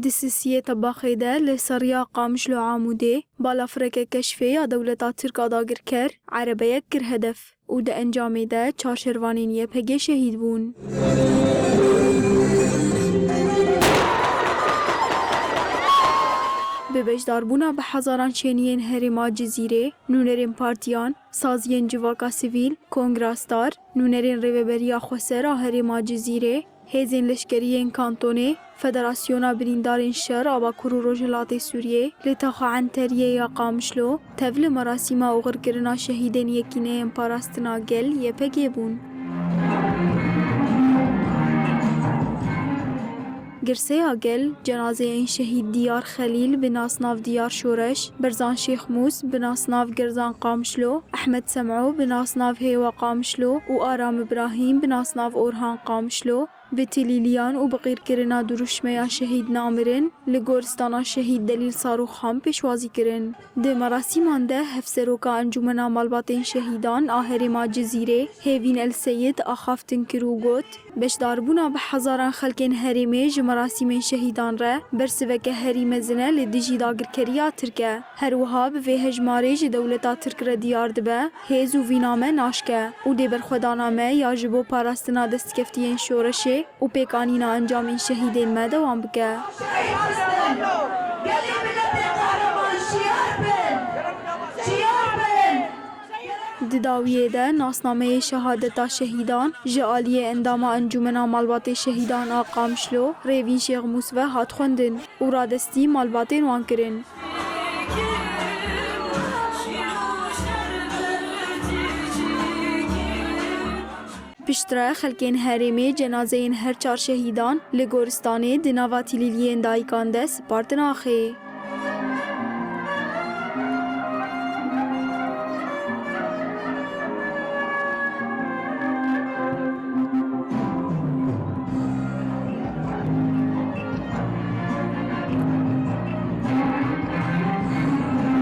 دسیسیه طباخی ده لسریا قامشلو عاموده بالا فرق کشفی یا دولتا ترکا داگر کر عربیه کر هدف و ده انجامی ده چارشروانینیه پگه شهید بون. به بجداربونا به هزاران چینین هریما جزیره، نونرین پارتیان، سازین جواکا سیویل، کنگراستار، نونرین ریوبریا خوسرا هریما جزیره، هیزین لشکریین کانتونه، فدراسیونا بریندارین شهر آبا کرو روجلات سوریه، لتاخا عنتریه یا قامشلو، تفل مراسیما و غرگرنا شهیدین یکینه پاراستنا گل یپگه بون. گرسه آگل جنازه این شهید دیار خلیل بناسناف دیار شورش، برزان شیخ موس بناسناف گرزان قامشلو، احمد سمعو بناسناف هیوا قامشلو و آرام ابراهیم بناسناف اورهان قامشلو، بتلیلیان و بغیر کرنا دروشمیا شهید نامرن لگورستانا شهید دلیل صاروخ هم پیشوازی کرن. ده مراسیمان ده هفسروکا انجمنا مالباتین شهیدان آهرما جزیره هیوین السید آخافتن کروگوت بشداربونا به هزاران خلکین هریمه جمراسیمین شهیدان ره برسوک هریم زنه لدیجی داگر کریا ترکه هر وها به هجماری ج دولتا ترک را دیار دبه هیز و وینامه ناشکه و دی برخودانامه یا جبو پاراستنا دستکفتین شورشه و پیکانینا انجامین شهیدین ما دوام بکه. دداویه ده ناسنامه شهادتا شهیدان جعالیه انداما انجمنا مالبات شهیدان آقامشلو ریوین شیخ موسوه هات خوندن و رادستی مالباتین وان کرن. پشتره خلکین هریمه جنازه هر چار شهیدان لگورستانه دناوا تلیلیین دایکان ده سپارتن آخه.